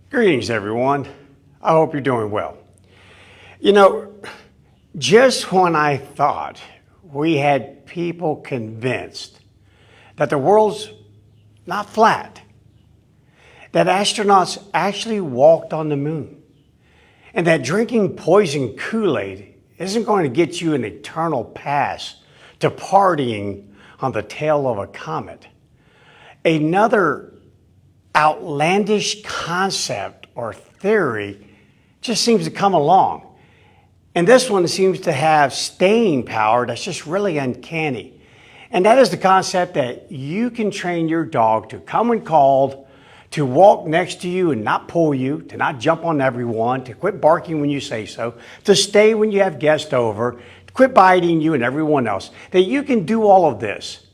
Greetings, everyone. I hope you're doing well. You know, just when I thought we had people convinced that the world's not flat, that astronauts actually walked on the moon, and that drinking poison Kool-Aid isn't going to get you an eternal pass to partying on the tail of a comet, another outlandish concept or theory just seems to come along. And this one seems to have staying power that's just really uncanny. And that is the concept that you can train your dog to come when called, to walk next to you and not pull you, to not jump on everyone, to quit barking when you say so, to stay when you have guests over, to quit biting you and everyone else. That you can do all of this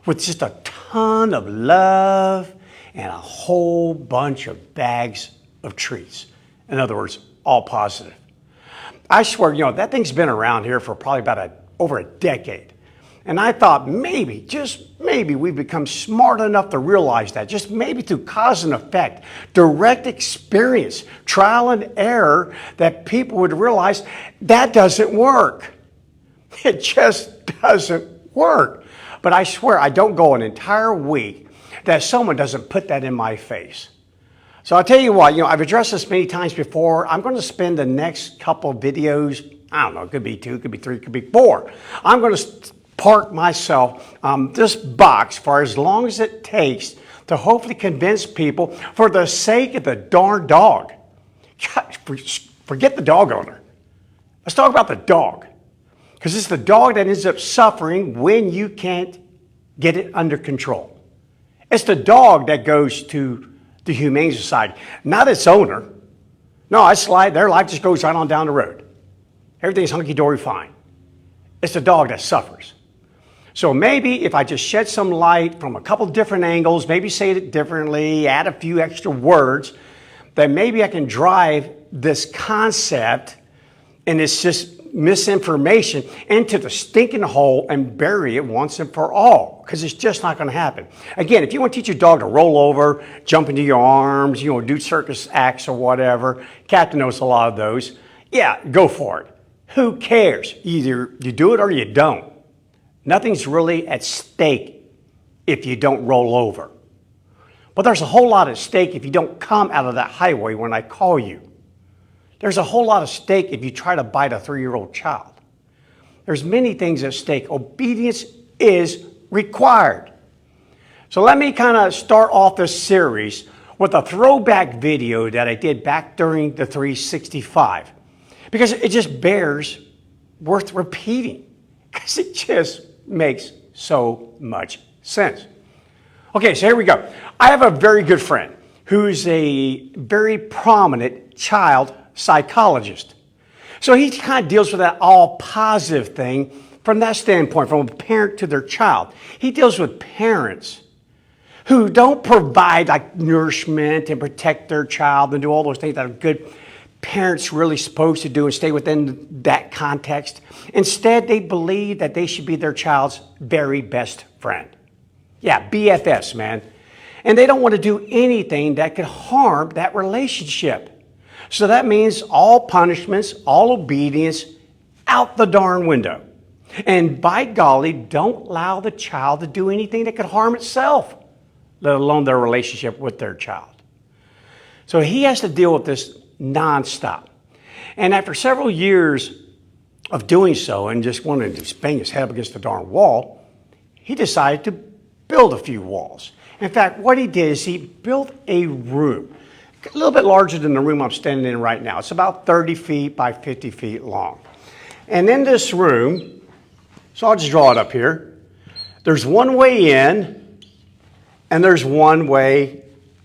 with just a ton of love and a whole bunch of bags of treats. In other words, all positive. I swear, that thing's been around here for probably about over a decade. And I thought maybe, just maybe, we've become smart enough to realize that, just maybe through cause and effect, direct experience, trial and error, that people would realize that doesn't work. It just doesn't work. But I swear, I don't go an entire week that someone doesn't put that in my face. So I'll tell you what, I've addressed this many times before. I'm going to spend the next couple of videos, I don't know, it could be 2, it could be 3, it could be 4. I'm going to park myself on this box for as long as it takes to hopefully convince people for the sake of the darn dog. God, forget the dog owner. Let's talk about the dog. Because it's the dog that ends up suffering when you can't get it under control. It's the dog that goes to the Humane Society, not its owner. No, their life just goes right on down the road. Everything's hunky-dory fine. It's the dog that suffers. So maybe if I just shed some light from a couple different angles, maybe say it differently, add a few extra words, then maybe I can drive this concept and it's just misinformation into the stinking hole and bury it once and for all, because it's just not going to happen. Again, if you want to teach your dog to roll over, jump into your arms, do circus acts or whatever, Captain knows a lot of those, yeah, go for it. Who cares? Either you do it or you don't. Nothing's really at stake if you don't roll over. But there's a whole lot at stake if you don't come out of that highway when I call you. There's a whole lot at stake if you try to bite a 3-year-old child. There's many things at stake. Obedience is required. So let me kind of start off this series with a throwback video that I did back during the 365, because it just bears worth repeating, because it just makes so much sense. Okay, so here we go. I have a very good friend who's a very prominent child psychologist. So he kind of deals with that all positive thing from that standpoint, from a parent to their child. He deals with parents who don't provide like nourishment and protect their child and do all those things that a good parent's really supposed to do and stay within that context. Instead, they believe that they should be their child's very best friend. Yeah, BFFs, man. And they don't want to do anything that could harm that relationship. So that means all punishments, all obedience, out the darn window. And by golly, don't allow the child to do anything that could harm itself, let alone their relationship with their child. So he has to deal with this nonstop. And after several years of doing so and just wanting to bang his head up against the darn wall, he decided to build a few walls. In fact, what he did is he built a room, a little bit larger than the room I'm standing in right now. It's about 30 feet by 50 feet long. And in this room, so I'll just draw it up here, there's one way in and there's one way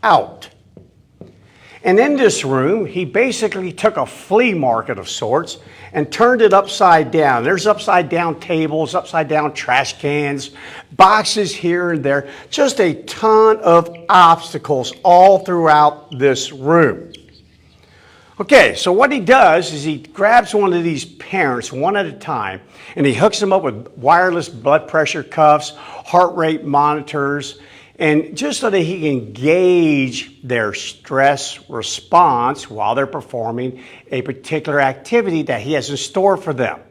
out. And in this room, he basically took a flea market of sorts and turned it upside down. There's upside down tables, upside down trash cans, boxes here and there, just a ton of obstacles all throughout this room. Okay, so what he does is he grabs one of these parents one at a time and he hooks them up with wireless blood pressure cuffs, heart rate monitors, And just so that he can gauge their stress response while they're performing a particular activity that he has in store for them.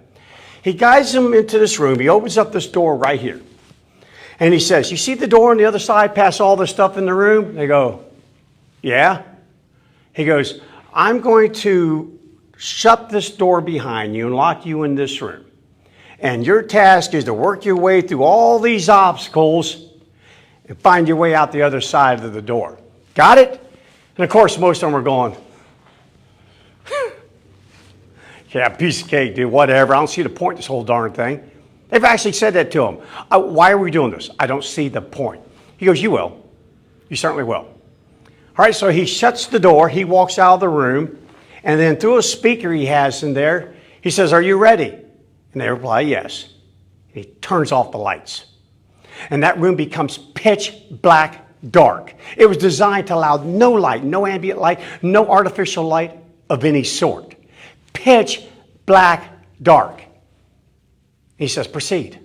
He guides them into this room. He opens up this door right here. And he says, you see the door on the other side past all the stuff in the room? They go, yeah. He goes, I'm going to shut this door behind you and lock you in this room. And your task is to work your way through all these obstacles and find your way out the other side of the door. Got it? And of course, most of them are going, yeah, piece of cake, dude, whatever. I don't see the point of this whole darn thing. They've actually said that to him. Why are we doing this? I don't see the point. He goes, you will. You certainly will. All right, so he shuts the door. He walks out of the room. And then through a speaker he has in there, he says, are you ready? And they reply, yes. He turns off the lights. And that room becomes pitch black dark. It was designed to allow no light, no ambient light, no artificial light of any sort. Pitch black dark. He says, proceed.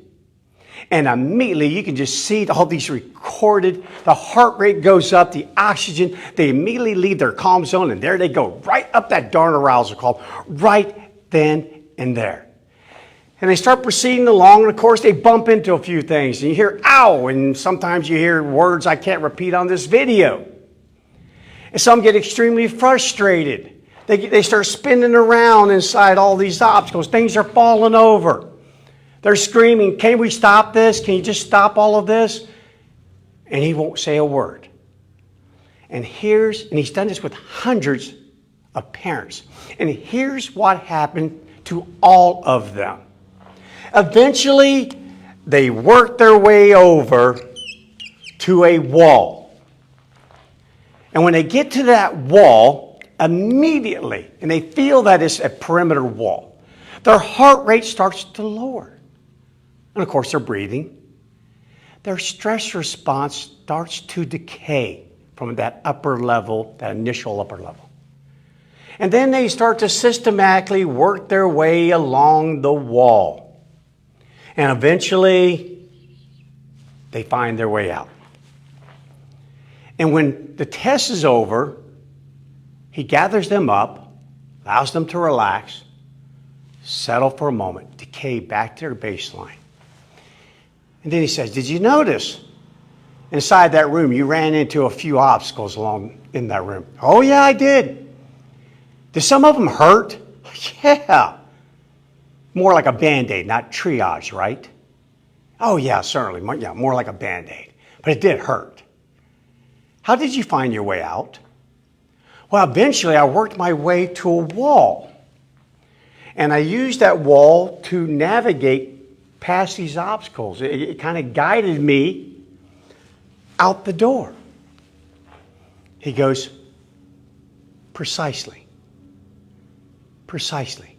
And immediately you can just see all these recorded, the heart rate goes up, the oxygen, they immediately leave their calm zone, and there they go, right up that darn arousal curve, right then and there. And they start proceeding along, and of course they bump into a few things. And you hear, ow, and sometimes you hear words I can't repeat on this video. And some get extremely frustrated. They start spinning around inside all these obstacles. Things are falling over. They're screaming, can we stop this? Can you just stop all of this? And he won't say a word. And he's done this with hundreds of parents. And here's what happened to all of them. Eventually, they work their way over to a wall. And when they get to that wall, immediately, and they feel that it's a perimeter wall, their heart rate starts to lower. And of course, they're breathing. Their stress response starts to decay from that upper level, that initial upper level. And then they start to systematically work their way along the wall. And eventually, they find their way out. And when the test is over, he gathers them up, allows them to relax, settle for a moment, decay back to their baseline. And then he says, did you notice inside that room you ran into a few obstacles along in that room? Oh, yeah, I did. Did some of them hurt? Yeah. More like a Band-Aid, not triage, right? Oh, yeah, certainly. Yeah, more like a Band-Aid. But it did hurt. How did you find your way out? Well, eventually I worked my way to a wall. And I used that wall to navigate past these obstacles. It kind of guided me out the door. He goes, precisely. Precisely.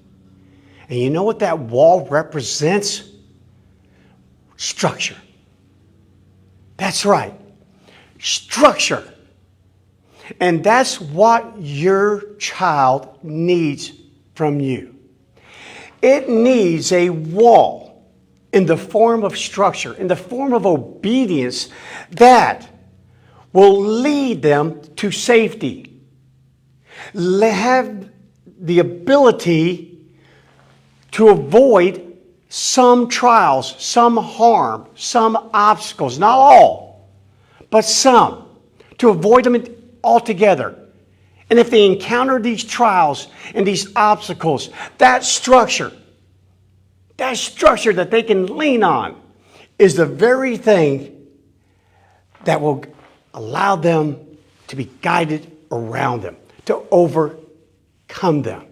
And you know what that wall represents? Structure. That's right. Structure. And that's what your child needs from you. It needs a wall in the form of structure, in the form of obedience that will lead them to safety. Have the ability to avoid some trials, some harm, some obstacles, not all, but some, to avoid them altogether. And if they encounter these trials and these obstacles, that structure that they can lean on is the very thing that will allow them to be guided around them, to overcome them.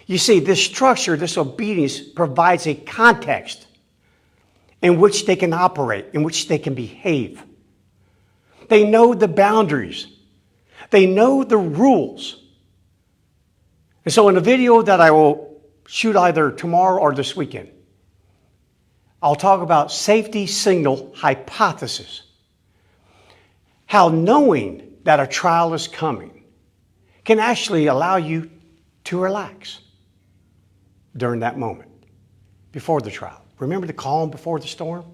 You see, this structure, this obedience provides a context in which they can operate, in which they can behave. They know the boundaries. They know the rules. And so in a video that I will shoot either tomorrow or this weekend, I'll talk about safety signal hypothesis. How knowing that a trial is coming can actually allow you to relax during that moment, before the trial. Remember the calm before the storm?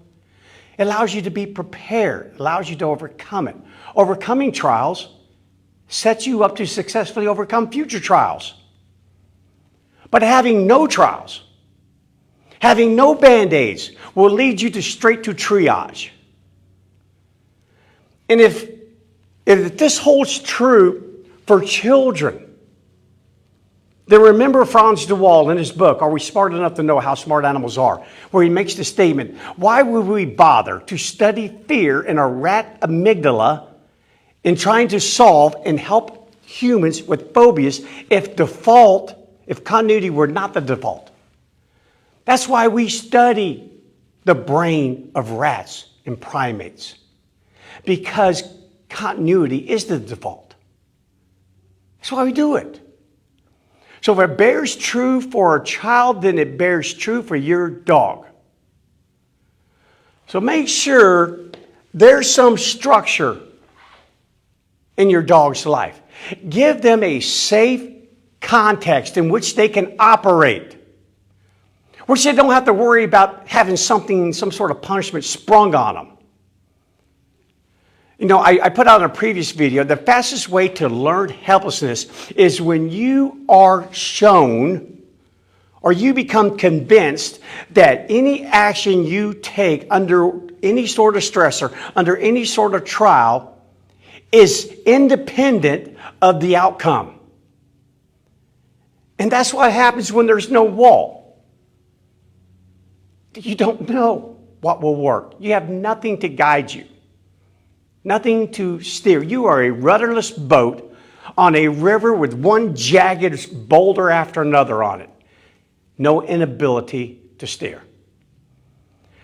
It allows you to be prepared, allows you to overcome it. Overcoming trials sets you up to successfully overcome future trials. But having no trials, having no Band-Aids will lead you straight to triage. And if this holds true for children, then remember Franz de Waal in his book, Are We Smart Enough to Know How Smart Animals Are? Where he makes the statement, why would we bother to study fear in our rat amygdala in trying to solve and help humans with phobias if continuity were not the default? That's why we study the brain of rats and primates, because continuity is the default. That's why we do it. So if it bears true for a child, then it bears true for your dog. So make sure there's some structure in your dog's life. Give them a safe context in which they can operate, which they don't have to worry about having some sort of punishment sprung on them. You know, I put out in a previous video, the fastest way to learn helplessness is when you are shown or you become convinced that any action you take under any sort of stressor, under any sort of trial, is independent of the outcome. And that's what happens when there's no wall. You don't know what will work. You have nothing to guide you. Nothing to steer. You are a rudderless boat on a river with one jagged boulder after another on it. No inability to steer.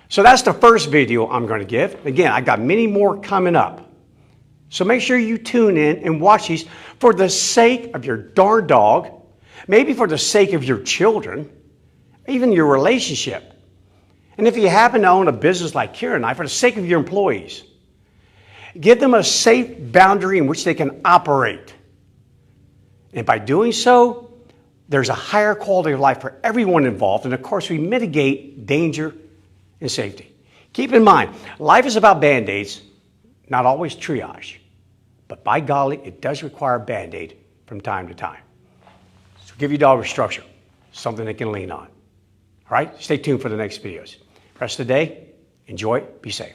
So that's the first video I'm going to give. Again, I got many more coming up. So make sure you tune in and watch these for the sake of your darn dog, maybe for the sake of your children, even your relationship. And if you happen to own a business like Kira and I, for the sake of your employees. Give them a safe boundary in which they can operate. And by doing so, there's a higher quality of life for everyone involved. And of course, we mitigate danger and safety. Keep in mind, life is about Band-Aids, not always triage. But by golly, it does require a Band-Aid from time to time. So give your dog a structure, something they can lean on. All right, stay tuned for the next videos. Rest of the day, enjoy, be safe.